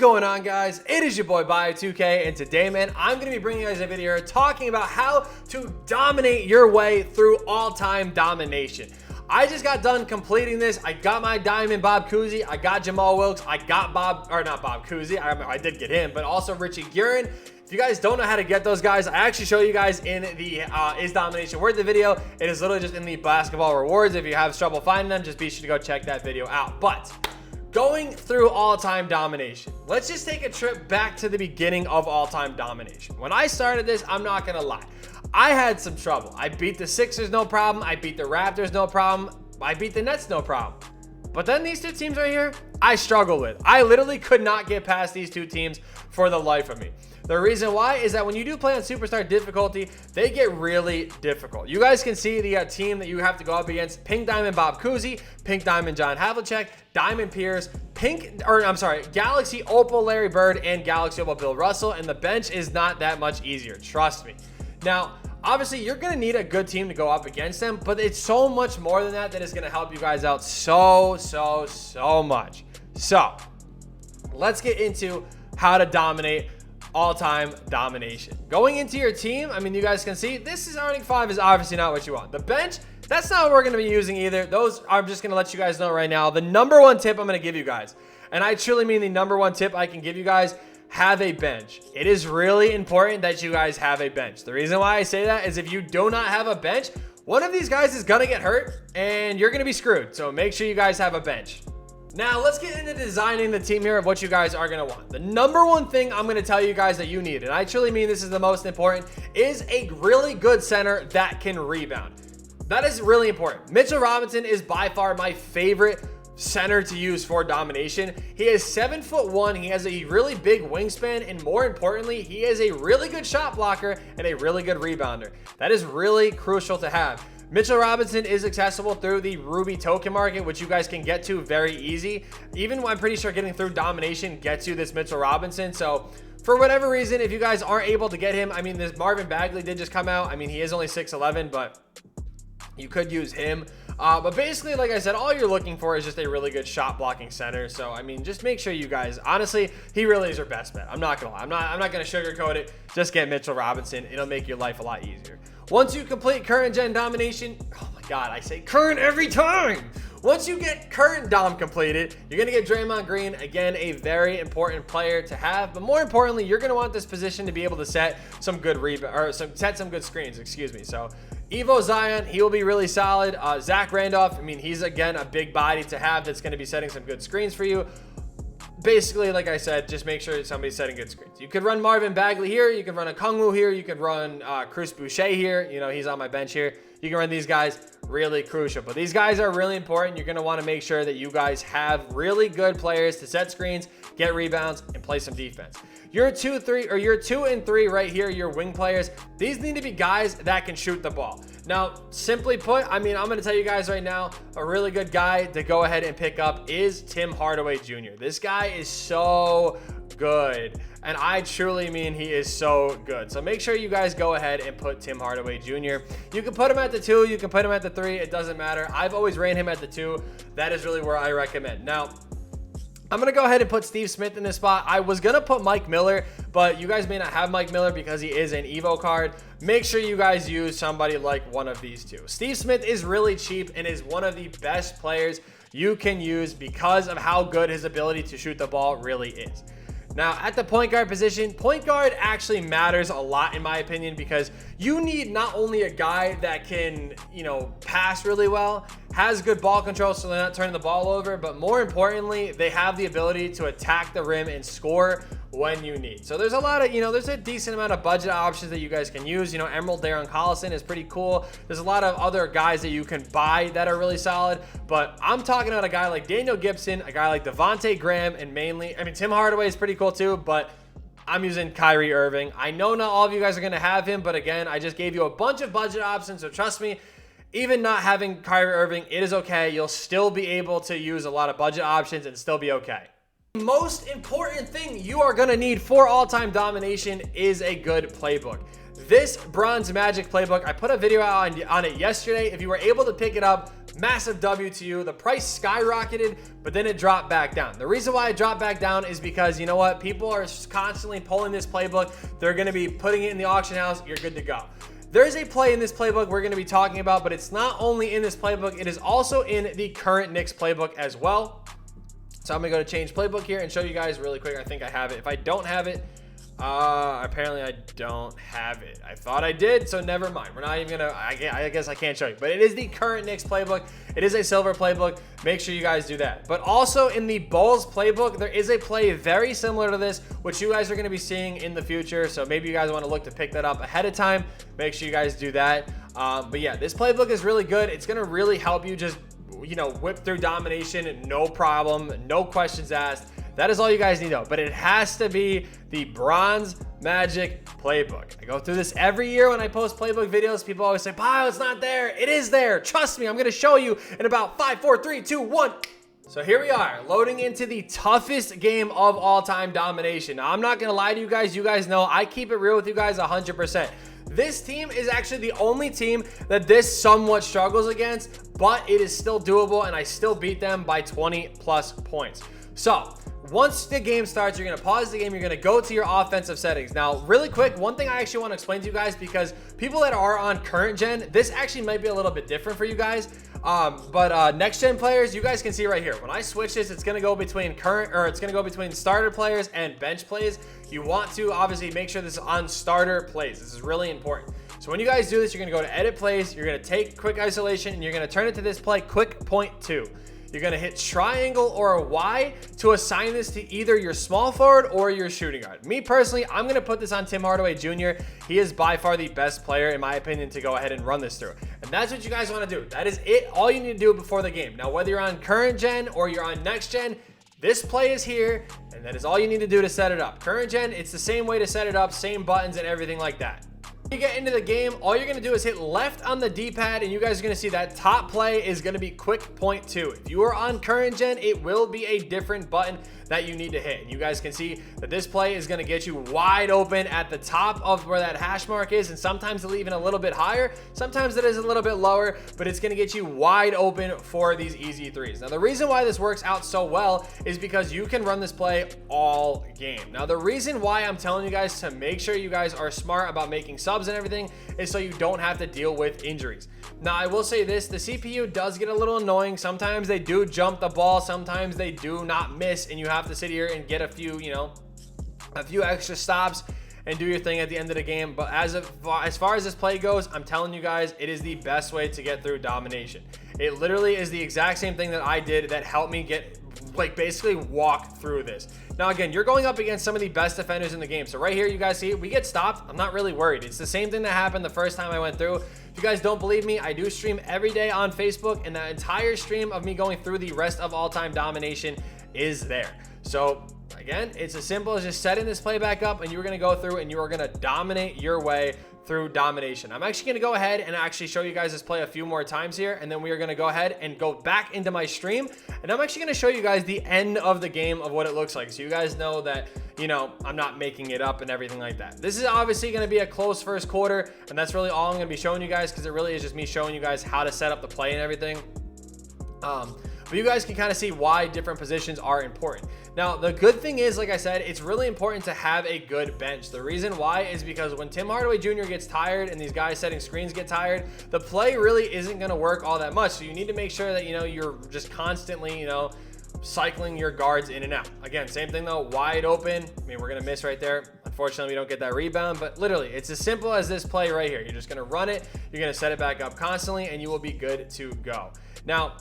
going on, guys? It is your boy Bio2k, and today, man, I'm going to be bringing you guys a video talking about how to dominate your way through all-time domination. I just got done completing this. I got my diamond Bob Cousy. I got Jamal Wilkes. I got not Bob Cousy. I did get him, but also Richie Guerin. If you guys don't know how to get those guys, I actually show you guys in the Is Domination Worth the video. It is literally just in the basketball rewards. If you have trouble finding them, just be sure to go check that video out. But going through all-time domination, let's just take a trip back to the beginning of all-time domination. When I started this, I'm not gonna lie, I had some trouble. I beat the Sixers, no problem. I beat the Raptors, no problem. I beat the Nets, no problem. But then these two teams right here, I struggled with. I literally could not get past these two teams for the life of me. The reason why is that when you do play on superstar difficulty, they get really difficult. You guys can see the team that you have to go up against: Pink Diamond Bob Cousy, Pink Diamond John Havlicek, Diamond Pierce, Galaxy Opal Larry Bird, and Galaxy Opal Bill Russell. And the bench is not that much easier, trust me. Now, obviously, you're going to need a good team to go up against them, but it's so much more than that is going to help you guys out so much. So, let's get into how to dominate all-time domination. Going into your team, I mean, you guys can see this is starting five is obviously not what you want. The bench, that's not what we're going to be using either. Those, I'm just going to let you guys know right now. The number one tip I'm going to give you guys, and I truly mean the number one tip I can give you guys: have a bench. It is really important that you guys have a bench. The reason why I say that is if you do not have a bench, one of these guys is gonna get hurt and you're gonna be screwed. So make sure you guys have a bench. Now let's get into designing the team here of what you guys are gonna want. The number one thing I'm gonna tell you guys that you need, and I truly mean this is the most important, is a really good center that can rebound. That is really important. Mitchell Robinson is by far my favorite center to use for domination. He is 7'1". He has a really big wingspan, and more importantly, he is a really good shot blocker and a really good rebounder. That is really crucial to have. Mitchell Robinson is accessible through the Ruby token market, which you guys can get to very easy. Even I'm pretty sure getting through domination gets you this Mitchell Robinson. So for whatever reason, if you guys aren't able to get him, I mean, this Marvin Bagley did just come out. I mean, he is only 6'11", but you could use him. But basically, like I said, all you're looking for is just a really good shot blocking center. So, I mean, just make sure you guys, honestly, he really is your best bet. I'm not going to lie. I'm not going to sugarcoat it. Just get Mitchell Robinson. It'll make your life a lot easier. Once you complete current gen domination, oh my God, I say current every time. Once you get current dom completed, you're going to get Draymond Green. Again, a very important player to have. But more importantly, you're going to want this position to be able to set some good set some good screens, excuse me. So Evo Zion, he will be really solid. Zach Randolph, I mean, he's again a big body to have that's going to be setting some good screens for you. Basically, like I said, just make sure somebody's setting good screens. You could run Marvin Bagley here. You could run a Kungwu here. You could run Chris Boucher here. You know, he's on my bench here. You can run these guys, really crucial. But these guys are really important. You're going to want to make sure that you guys have really good players to set screens, get rebounds, and play some defense. Your 2 and 3 right here, your wing players, these need to be guys that can shoot the ball. Now, simply put, I mean, I'm going to tell you guys right now, a really good guy to go ahead and pick up is Tim Hardaway Jr. This guy is so good, and I truly mean he is so good. So make sure you guys go ahead and put Tim Hardaway Jr. You can put him at the 2, you can put him at the 3, it doesn't matter. I've always ran him at the 2. That is really where I recommend. Now, I'm going to go ahead and put Steve Smith in this spot. I was going to put Mike Miller, but you guys may not have Mike Miller because he is an Evo card. Make sure you guys use somebody like one of these two. Steve Smith is really cheap and is one of the best players you can use because of how good his ability to shoot the ball really is. Now, at the point guard position, point guard actually matters a lot in my opinion because you need not only a guy that can, you know, pass really well, has good ball control so they're not turning the ball over, but more importantly, they have the ability to attack the rim and score when you need. So there's a lot of, you know, there's a decent amount of budget options that you guys can use. You know, Emerald Darren Collison is pretty cool. There's a lot of other guys that you can buy that are really solid, but I'm talking about a guy like Daniel Gibson, a guy like Devontae Graham, and mainly, I mean, Tim Hardaway is pretty cool too, but I'm using Kyrie Irving. I know not all of you guys are going to have him, but again, I just gave you a bunch of budget options, so trust me, even not having Kyrie Irving, it is okay. You'll still be able to use a lot of budget options and still be okay. Most important thing you are gonna need for all-time domination is a good playbook. This Bronze Magic playbook, I put a video out on it yesterday. If you were able to pick it up, massive W to you. The price skyrocketed, but then it dropped back down. The reason why it dropped back down is because, you know what, people are constantly pulling this playbook. They're gonna be putting it in the auction house. You're good to go. There's a play in this playbook we're going to be talking about, but it's not only in this playbook, it is also in the current Knicks playbook as well. So I'm going to go to change playbook here and show you guys really quick. I think I have it. If I don't have it, apparently I don't have it. I thought I did, so never mind. We're not even going to, I guess I can't show you, but it is the current Knicks playbook. It is a silver playbook. Make sure you guys do that. But also in the Bulls playbook, there is a play very similar to this, which you guys are going to be seeing in the future. So maybe you guys want to look to pick that up ahead of time. Make sure you guys do that. But yeah, this playbook is really good. It's going to really help you just, you know, whip through domination, no problem, no questions asked. That is all you guys need though, but it has to be the Bronze Magic playbook. I go through this every year when I post playbook videos. People always say, "Wow, it's not there." It is there. Trust me, I'm gonna show you in about 5, 4, 3, 2, 1. So here we are, loading into the toughest game of all time domination. Now, I'm not gonna lie to you guys. You guys know I keep it real with you guys 100%. This team is actually the only team that this somewhat struggles against, but it is still doable, and I still beat them by 20 plus points. So once the game starts, you're going to pause the game. You're going to go to your offensive settings. Now, really quick, one thing I actually want to explain to you guys, because people that are on current gen, this actually might be a little bit different for you guys. But next gen players, you guys can see right here. When I switch this, it's going to go between it's going to go between starter players and bench plays. You want to obviously make sure this is on starter plays. This is really important. So when you guys do this, you're going to go to edit plays. You're going to take quick isolation and you're going to turn it to this play, quick point 2. You're going to hit triangle or a Y to assign this to either your small forward or your shooting guard. Me personally, I'm going to put this on Tim Hardaway Jr. He is by far the best player, in my opinion, to go ahead and run this through. And that's what you guys want to do. That is it. All you need to do before the game. Now, whether you're on current gen or you're on next gen, this play is here, and that is all you need to do to set it up. Current gen, it's the same way to set it up, same buttons and everything like that. When you get into the game, all you're going to do is hit left on the D-pad, and you guys are going to see that top play is going to be quick point 2. If you are on current gen, it will be a different button that you need to hit. And you guys can see that this play is going to get you wide open at the top of where that hash mark is, and sometimes it'll even a little bit higher, sometimes it is a little bit lower, but it's going to get you wide open for these easy threes. Now, the reason why this works out so well is because you can run this play all game. Now, the reason why I'm telling you guys to make sure you guys are smart about making subs and everything is so you don't have to deal with injuries. Now, I will say this, the CPU does get a little annoying. Sometimes they do jump the ball, sometimes they do not miss, and you have to sit here and get a few, you know, a few extra stops and do your thing at the end of the game. But as far as this play goes, I'm telling you guys, it is the best way to get through domination. It literally is the exact same thing that I did that helped me get, like, basically walk through this. Now, again, you're going up against some of the best defenders in the game. So right here, you guys see, we get stopped. I'm not really worried. It's the same thing that happened the first time I went through. If you guys don't believe me, I do stream every day on Facebook, and the entire stream of me going through the rest of all-time domination is there. So again, it's as simple as just setting this play back up, and you're going to go through and you are going to dominate your way through domination. I'm actually going to go ahead and actually show you guys this play a few more times here, and then we are going to go ahead and go back into my stream, and I'm actually going to show you guys the end of the game of what it looks like, so you guys know that, you know, I'm not making it up and everything like that. This is obviously going to be a close first quarter, and that's really all I'm going to be showing you guys, because it really is just me showing you guys how to set up the play and everything. But you guys can kind of see why different positions are important. Now, the good thing is, like I said, it's really important to have a good bench. The reason why is because when Tim Hardaway Jr. gets tired and these guys setting screens get tired, the play really isn't going to work all that much. So you need to make sure that, you know, you're just constantly, you know, cycling your guards in and out. Again, same thing though, wide open. I mean, we're going to miss right there. Unfortunately, we don't get that rebound, but literally, it's as simple as this play right here. You're just going to run it. You're going to set it back up constantly, and you will be good to go. Now,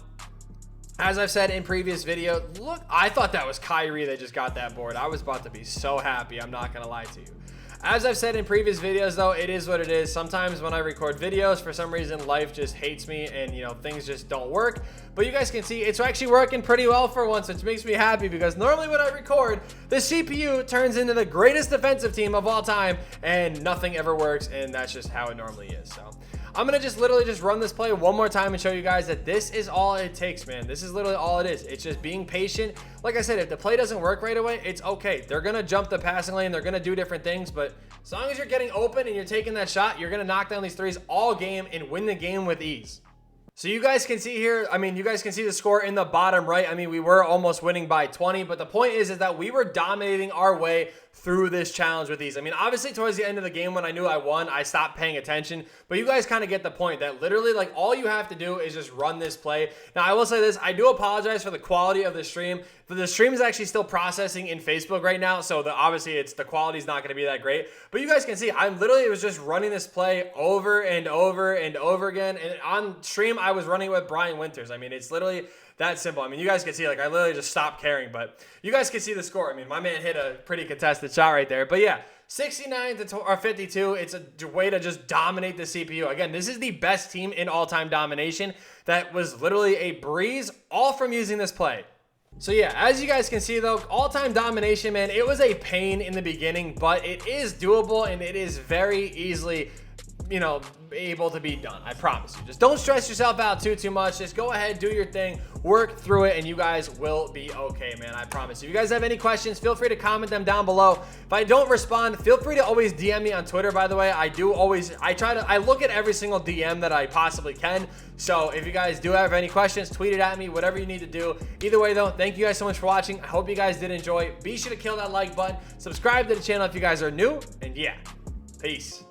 as I've said in previous videos, look, I thought that was Kyrie that just got that board. I was about to be so happy. I'm not going to lie to you. As I've said in previous videos, though, it is what it is. Sometimes when I record videos, for some reason, life just hates me and, you know, things just don't work. But you guys can see it's actually working pretty well for once, which makes me happy, because normally when I record, the CPU turns into the greatest defensive team of all time and nothing ever works, and that's just how it normally is. So I'm gonna just literally just run this play one more time and show you guys that this is all it takes, man. This is literally all it is. It's just being patient. Like I said, if the play doesn't work right away, it's okay. They're gonna jump the passing lane, they're gonna do different things, but as long as you're getting open and you're taking that shot, you're gonna knock down these threes all game and win the game with ease. So you guys can see here, I mean, you guys can see the score in the bottom right. I mean, we were almost winning by 20, but the point is that we were dominating our way through this challenge with these. I mean, obviously towards the end of the game when I knew I won, I stopped paying attention, but you guys kind of get the point that literally like all you have to do is just run this play. Now I will say this, I do apologize for the quality of the stream, but the stream is actually still processing in Facebook right now. So obviously the quality is not going to be that great, but you guys can see, I'm literally was just running this play over and over and over again. And on stream, I was running with Brian Winters. I mean, it's literally that simple. I mean, you guys can see, like, I literally just stopped caring, but you guys can see the score. I mean, my man hit a pretty contested shot right there. But yeah, 69 to 52. It's a way to just dominate the CPU. Again, this is the best team in all-time domination. That was literally a breeze, all from using this play. So yeah, as you guys can see though, all-time domination, man, it was a pain in the beginning, but it is doable and it is very easily, you know, able to be done. I promise you. Just don't stress yourself out too much. Just go ahead, do your thing, work through it, and you guys will be okay, man. I promise. If you guys have any questions, feel free to comment them down below. If I don't respond, feel free to always DM me on Twitter, by the way. I look at every single DM that I possibly can. So if you guys do have any questions, tweet it at me, whatever you need to do. Either way though, thank you guys so much for watching. I hope you guys did enjoy. Be sure to kill that like button, subscribe to the channel if you guys are new, and yeah, peace.